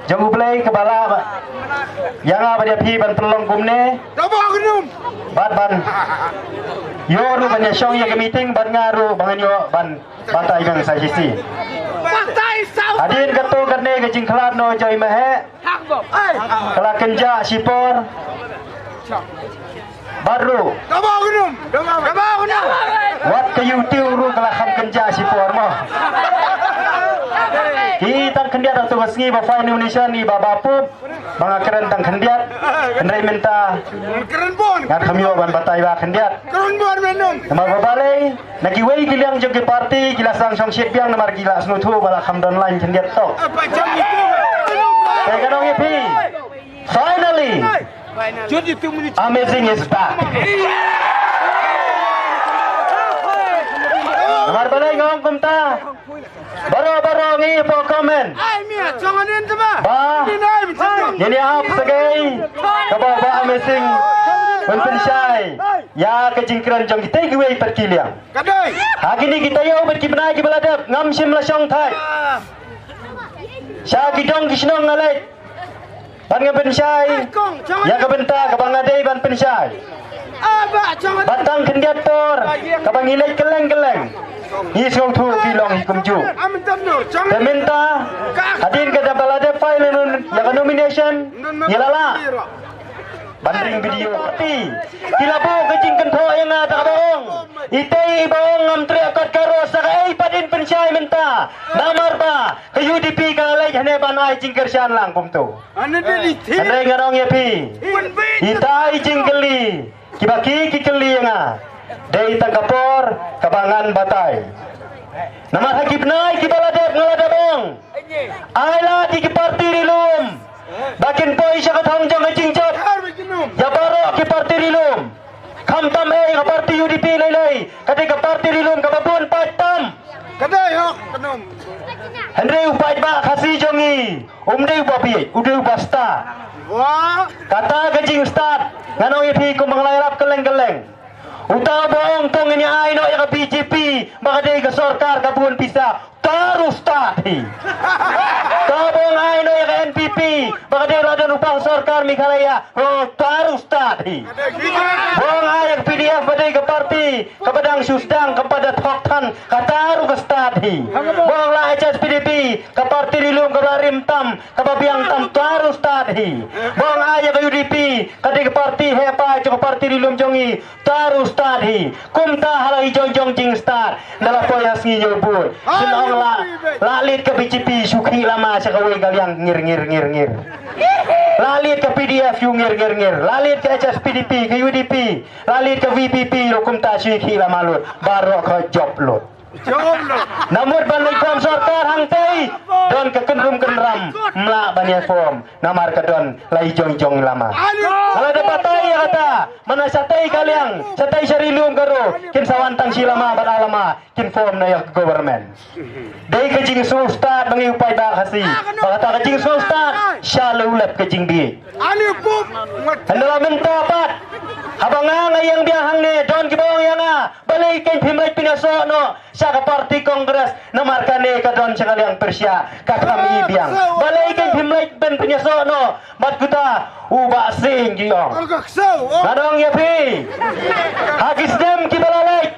Jangan play kepala yang apa dia pi ban pelong kumne ban yo ru ban syong yang meeting ban ngaru bangan yo ban bantai bang sajisi hadin gato karne ke jingklat no joy mehe kala kenja sipor baru wat ke YouTube ru kala kham kenja sipor mo kita kendiat atau meski bapak Indonesia ni babapup mga keren tang kendiat kendai minta ngan kami ban batai ba kendiat nama babalai nagi wei gilang jogi party gila sang song shit biang namar gila snutu bala kham don line kendiat tok kaya kanong ipi finally amazing is back namar balai ngong kumta baru ngi po komen ba ini up segai kabawa amazing Punten syai ya kejingkran jong kita giwe perkiliang hari ni kita yo berkibna gi baladap ngam sim la syong thai sya gidong kisnong ngalai ban ngaben syai ya kabenta kabang adai ban pensyai batang kendiat tor kabang ilai keleng Isong tu kilong hikumju. Minta hadin kada balade file yang nomination yalala. Banding video pati. Kilabo kecing kentho yang ada bohong. Itay bohong ngam triakot karo sa kay padin pensyai minta. Namar ba ke UDP kalay hane banay jingkersian lang kumto. Andre ngarong yapi. Itay jingkeli. Kibaki kikeli nga. Dari tangkapor kabangan batai. Nama hakib naik di baladep ngaladabong. Ayla di parti rilum. Bakin poi siya katang jang jingcot. Ya baro ki parti rilum. Kamtam ke parti UDP laylay. Kadai ke parti rilum kababun patam. Kadai hok kanum. Henry upai ba khasi jongi. Umdei upapi, udeu basta. Wah, kata kejing start. Ngano ipi ko manglayrap keleng-keleng. Utang bohong tong ini ay no ya BJP maka day ka sorkar kabun pisa terus tadi. Tabong ay no ya NPP maka day radan upang sorkar mikalaya terus tadi. Bohong ay PDF badai ke parti kepadang susdang kepada thoktan kataru ke stadi. Bohong lah HS PDP ke parti rilum ke barim tam ke babiang tam terus tadi. Bohong ay ke UDP kadai ke parti hepa ke parti rilum jongi terus tadi. Kumta halai jong jing star dalam poyas ngiyobur. Sinong lalit ke BJP suki lama sekawai kalian ngir. Lalit ke PDF yu ngir. Lalit ke HS PDP ke UDP. Lalit ke VPP kumta suki lama lut. Baru ke job lut. Namun banding form sorkar hangtai don ke kenrum kenram melak banyak form namar ke don lai jong lama. Kalau ada batai ya kata mana satai kalian satai syariluum karo kin sawantang silama badalama kin form na yang government. Dai kejing sulstat mangi upai ba khasi. Bakata kejing sulstat shalulap kejing bi. Ali pup hendala minta pat. Habanga ngayang biahang ne don kibong yang balik kin pimlai pinaso no sa parti kongres namarkane ka don sekaliang Persia kakami biang balai kan himlai ben penyaso no mat kuta uba sing giong nadong ya pi hagis dem kibalalai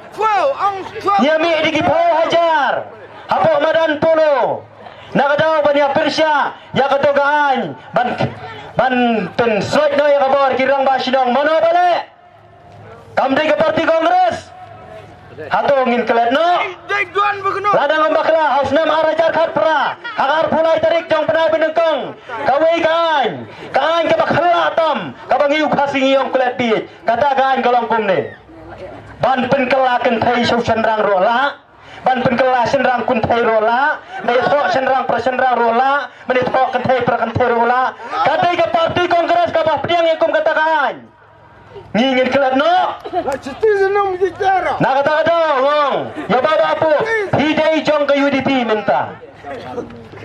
nyami di kipau hajar hapo madan polo nakadaw banya Persia ya katogaan ban pensoit no ya kabor kirang basidong mono bale kamdai ke parti kongres hatongin kelet no ladang ombakla haus nam arajar khat pra agar pulai tarik jong penai benengkong kawai kan ke bakhala tam kabang iu khasi yong kelet bi kata kan kolong kumne ban pen kela ken thai shu senrang rola ban pen kela senrang kun thai rola nei thok senrang prasenrang rola meni thok ken thai pra ken thai rola kadai ke parti kongres ka bah pdiang ikum kata kan ngingin kelat no nak kata ngong ya baba apu hidai jong ke UDP minta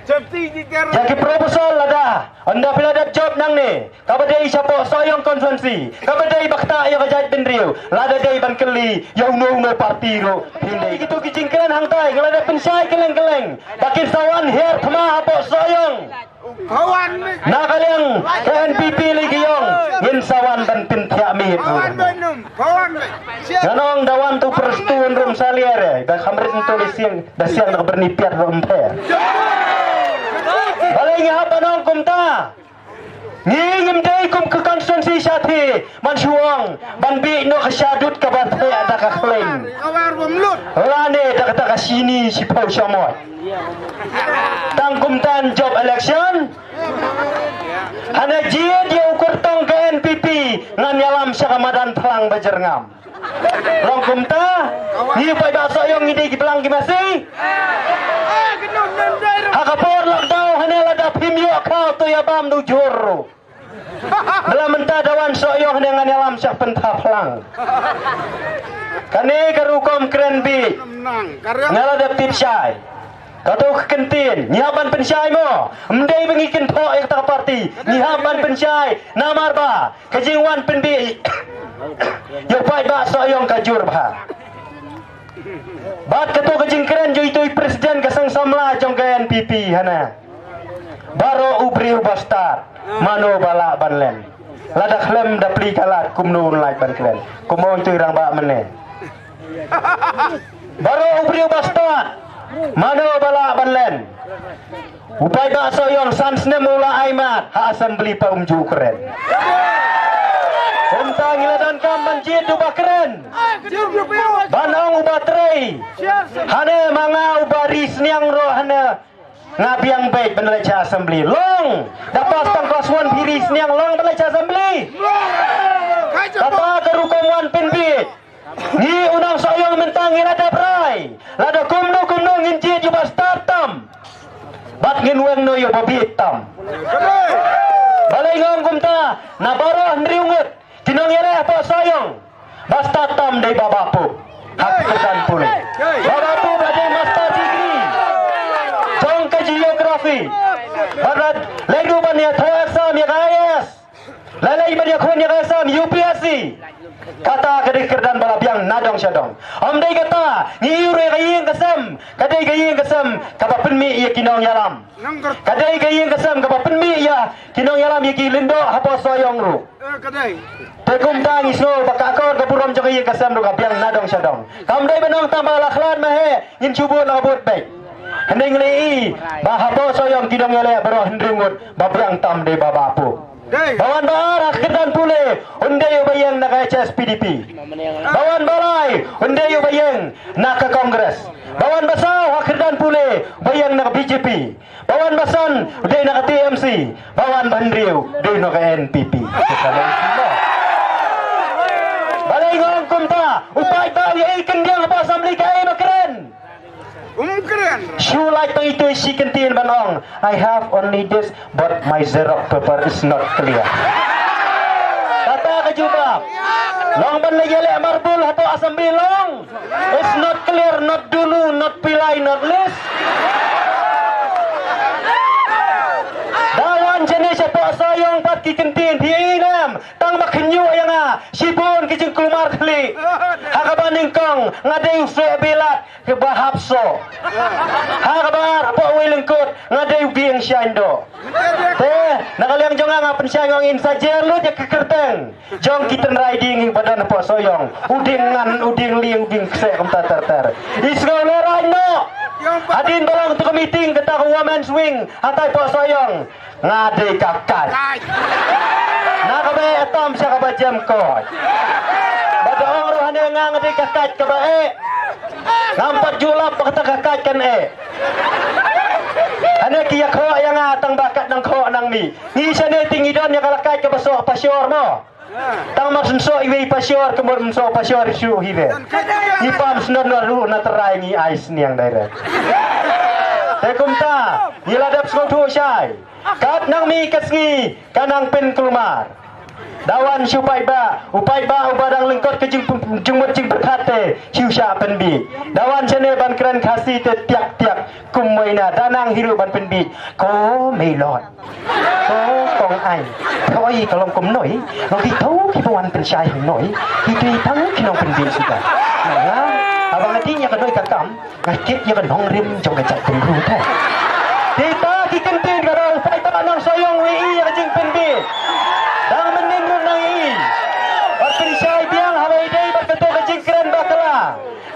Jadi proposal ada. Anda pila ada job nang ni. Kabadai siapa soyong konvensi. Kabadai bakta yang kajait benriu. Lada day ban keli. Yang no parti ro. Hindai gitu kicingkelan hang tai. Ngelada pensai keleng-keleng. Bakin sawan her thema apa soyong. Nak kalian KNPP lagi yang ngin sawan dan pintia mi itu. Ganong dawan tu persetuan rum saliare. Dah kamrit tulis yang dah siang nak bernipiat rompe. Balai ngapa nong kumta? Ngingim day kum ke konstitusi syati mansuang banbi no kesyadut ke bate ada kakleng. Lane dak tak sini si pau syamot. Tangkum tan job election. Hana jie dia ukur tong ke NPP ngan yalam syakamadan pelang bajerngam. Long kumta, ni pai bahasa yang ngide ki pelang ki masih. Hakapor lockdown hanela da pimyo kau tu ya bam du juru. Dalam mentah dawan soyong dengan yalam syak pentah pelang. Kane karukom keren bi. Ngala da tipsai. Kau tahu kekentin, nyihapan pensyai mo. Mendai bengikin po yang tak parti. Nyihapan pensyai, namar ba. Kejingwan penbi. Yopai ba soyong kajur ba. Bat ketua kejing keren jo itu presiden kasang samla jong ke NPP hana. Baro ubri ubastar. Mano bala banlen. Ladak lem dapli kalat kumnun lai ban klen. Kumon tu irang ba mene. Baro ubri ubastar. Mano bala banlen. Upai ba soyong sansne mula aimat ha assembly pa umju keren. Untang iladan kam banjir ubah keren. Banong ubah trei. Hane manga ubah risniang roh hane ngabiang baik benleca assembly. Long dapat tang kelas 1 piris niang long benleca assembly. Kata kerukuman penbit. Ni unang soyong mentang ilada brai. Lada kumno nginci juba startam. Bat ngin weng no yo babitam. Balai ngong kumta na baro ndriungut. Tinong yere apa soyong. Basta tam dari babapu. Hak kesan pulih. Babapu badai master degree. Jong ke geografi. Barat legu ban ya thasam ya KS. Lalai ban ya khun ya KSam UPSC. Kata kadai kerdan balabiang nadong syadong. Amdai kata ngiure kaying kesem. Kadai kaying kesem kapa penmi ya kinong yalam. Kadai kaying kesem kapa penmi ya kinong yalam ya kilindo apa soyong ru. Kadai Tekum tang isno bakakor kapuram jong kaying kesem ru kabiang nadong syadong. Kamdai benong tambah lakhlan mahe ngin cubu nakabut baik. Hending lei bahapo soyong kinong yale baru hendringut babiang tam de babapu. Bawan barak kedan pule undai ubayang nak HS PDP. Bawan balai undai ubayang nak ke Kongres. Bawan basau kedan pule bayang nak BJP. Bawan basan undai nak TMC. Bawan bandriu undai nak NPP. Balai ngong kumta upai tau ye ikan dia apa assembly kai makeren. Shulai tong itu isi kentin banong. I have only this, but my Xerox paper is not clear. Kata kejubab. Long ban lagi le marbul hato assembly long. It's not clear, not dulu, not pilai, not list. Dawan jenis hato sayong pat ki kentin piinam. Tang makenyu yang sibun kijeng kelumar kli. Hakabaning kong ngadeng sebelat ke bahapso. Hakabar po wilengkut ngadeng biang syando. Teh nakaliang jonga nga pensyangong insajer lu je kekerteng. Jong kiten riding badan po soyong. Uding ngan uding liang uding kse kum tatar. Isgo lerai no. Adin balang tu meeting kata women's wing hatai po soyong ngade kakak. Nakabe atom siya kabajam ko. Badaong rohane nga ngade kakak kabae. Nampat julap kata kakak kan Ane kiya ko yang atang bakat ng ko nang mi. Ni siya ne tingidon ya kalakay ka baso pasyor mo. Tang masunso iwi pasyor kemur mso pasyor isu hive. Ipam sunod na terai ni ice niyang direct. Tekumta, niladap sko tu syai. Kat nang mi kasngi kanang pen kelumar. dawan upai ba ubadang lengkot ke jumut jing berkate hiusya penbi dawan chene ban keren khasi te tiak kumoina danang hiru ban penbi ko melot ko kong ai thôi kalau kum noi lo ki tau ki bawan pensyai noi ki tui tang ki nong penbi suka nah abang atinya ka noi kakam ngakit ya kan hong rim jong ka cak penru tha kita ki kentin ka dong pai ta nang soyong wi ya jing penbi dang mening nang i bat pensyai biang hawai dei bat ketu ka jing keren bakala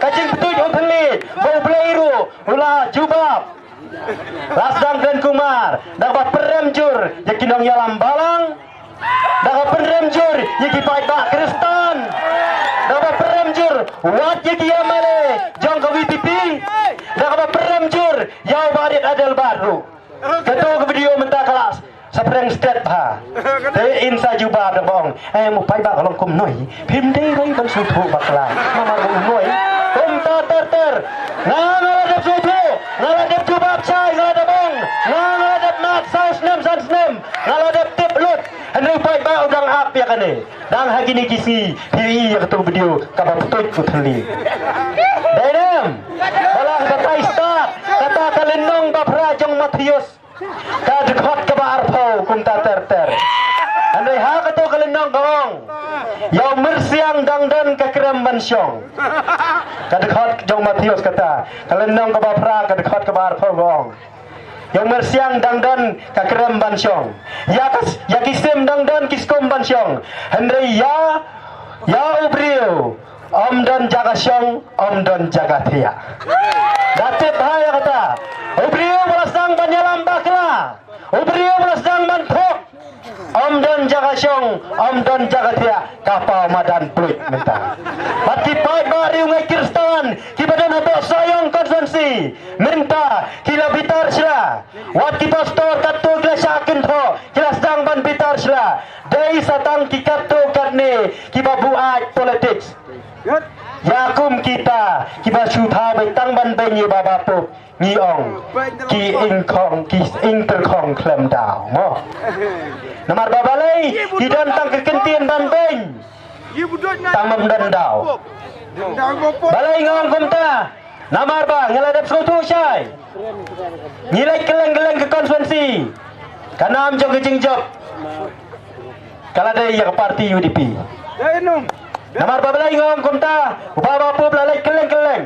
ka jing betuj on pelit bau pleiru ula jubab lasdang dan kumar dapat peremjur yakin dong yalam balang dapat peremjur yaki pai ba kristan dapat peremjur wat yaki amale jong ka VTP dapat peremjur yau barit adal baru ketua ke video mentah kelas Sapreng stet ba te insa juba da bong mu pai ba kalong kum noi phim dei roi ban su thu bakla mama kum noi kum ta ter ngala dep su thu ngala dep juba chai ngala da bong ngala dep nat saus nem san nem ngala dep tip lut anu pai ba udang ap ya kane dang hagini kisi hi ya ketu video ka ba putut ku thli dalam balang kata istat kata kalenong ba prajong Matius kadekot ke arpau kum ta ter andai ha kato kalenong gong yau mersiang dangdan ke kerem bansyong kadekot jong Matius kata kalenong ke bapra kadekot ke arpau gong yau mersiang dangdan ke kerem bansyong ya kisim dangdan kiskom bansyong andai ya ubriu om dan jaga syong om dan jaga tia datit bahaya kata ubriu belasang banyalam bakla ubriu belasang mantok om dan jaga syong om dan jaga tia kapal madan pluit minta mati pai bari ungai Kristan kibadan habok sayang konsensi minta kila bitar sila wat ki pastor katu kila syakin tho kila sedang ban bitar sila dei satang ki katu karne kibabu aj politics yakum kita kiba syutha bai tang ban bai ni baba pu ni ong ki ingkong ki ingterkong klem dau mo namar baba lei ki dan tang ke kentien ban bai tang mem dan dau balai ngong kumta namar ba ngeladap sutu syai nilai keleng-keleng ke konvensi kanam jog jing job kala dai ya parti UDP namar babalai ngom kumta baba pu lalai keleng-keleng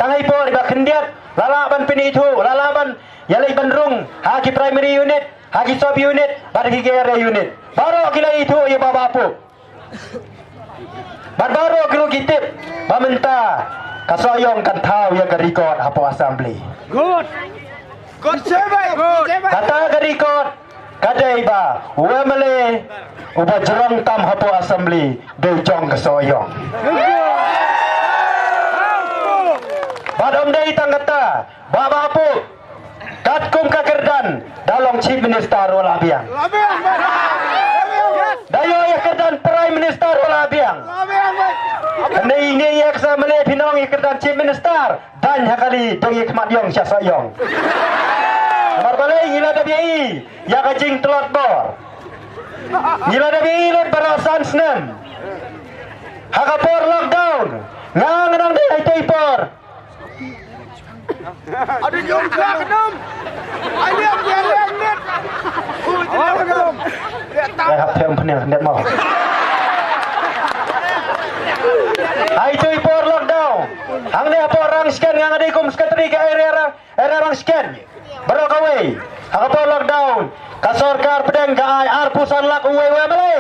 tangai po riba kendiat lalaban pini itu lalaban yalai bandrung haki primary unit haki sub unit bagi area unit baru kila itu ya baba pu baru kilo kitip bamenta kasoyong kan tahu ya ke record hapo assembly good kata ke record kadai ba wemele uba jerong tam hapo assembly dejong kesoyong badom dei tanggata baba apu katkum kakerdan dalong chief minister wala biang dayo ya kerdan prime minister wala biang Nei ni yak sa mele pinong ikerdan chief minister dan hakali dong ikmat yong syasoyong marbalai ngila da biai ya kajing telot bor ngila da biai lot barasan snem hakapor lockdown nganang dei ai toipor ada jom kenam aliam jalan net kenam ai hap them phne net mo ai toipor lockdown hang ne apor rang scan ngang adai kum sekretari ke area rang scan baru kawai hakapor lockdown kasorkar pedang ka ai arpusan lak uwe mele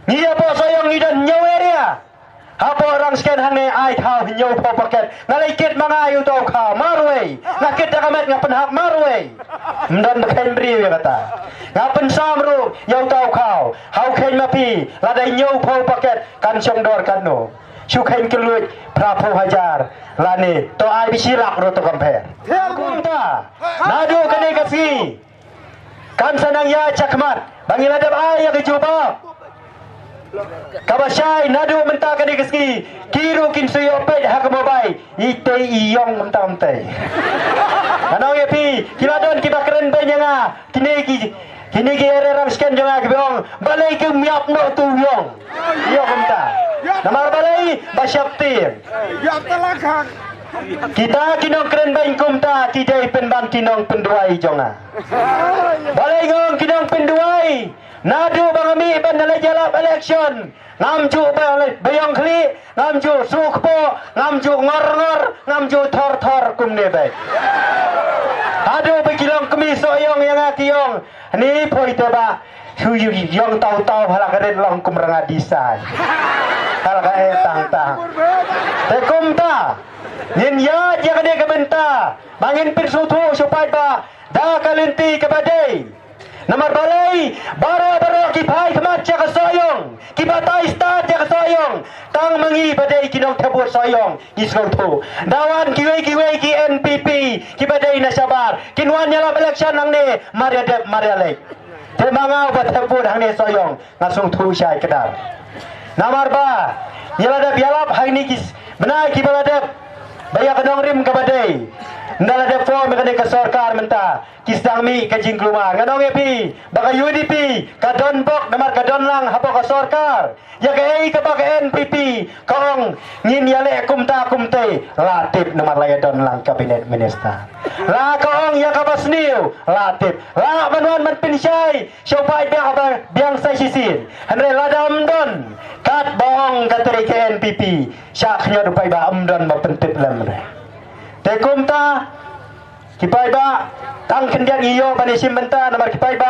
ni apa soyong idan nyaw area hapo orang scan hang ne ai thau nyaw po paket nalaikit mangai utau kha marwe nakit dakamet ngapen hak marwe mdan beken bri ya kata ngapen samru yau tau khau hau khen mapi ladai nyaw po paket kan chong dor kan no chu khen keluit prapo hajar lani to ai bisilak ro to kamper kunta nadu kane kasi kan sanang ya cakmat bangiladap ai ya kejuba kabasai nadu mentah kani keski kiru kin suyo pet hak mobai ite iyong mentah-mentah anong ya pi kiladon kita keren benyanga kini ki Kini kira orang scan jangan kebiong. Balai ke miap no tu yong. Yo kumta. Namar balai basyaptir. Ya telakak. Kita kinong keren bain kumta. Tidak penban kinong penduai jonga. Balai ngong kinong penduai. Nadu bangami bandala jalap election. Ngamju bayong kli. Ngamju sukpo. Ngamju ngor-ngor. Ngamju thor-thor kumne baik. Aduh begilong kemis soyong yang akiyong. Ni poi teba. Yong tahu-tahu halakarin long kumranga disai. Halakarin tang-tang. Tekum ta. Nin ya jangan dia kebenta. Bangin pirsutu supaya ba. Da kalinti kebadai. Namar balai. Bara-bara kipai kemat jaga soyong. Kibatai start jaga soyong. Tang mengi badai kinong tebut soyong. Isong tu. Dawan kiwai-kiwai ki NPP. Kibadai nasabar. Kinwan nyala election nang ni. Maria dep Maria lek. Temangau buat tebut hang ni soyong. Ngasung tu syai kedar. Namar ba. Nyala dep yalap hang ni kis. Benar kibala dep. Bayak kenong rim kibadai. Ndala dep form kene ke sarkar menta. Kisang mi ke jingkluma. Nganong epi. Baka UDP. Kadon bok namar kadon lang hapo ke sarkar. Ya ke ei ke baka NPP. Kong ngin yale kumta kumte. Latip namar laya don lang kabinet minister. La kong ya ke basniu. Latip. La manuan man pinsyai. Syupai biang say sisin. Henry ladam don. Kat bohong kateri ke NPP. Syaknya dupai ba amdon mapentip lemre. Tekum ta kipai ba tang kendian iyo bani sim benta namar kipai ba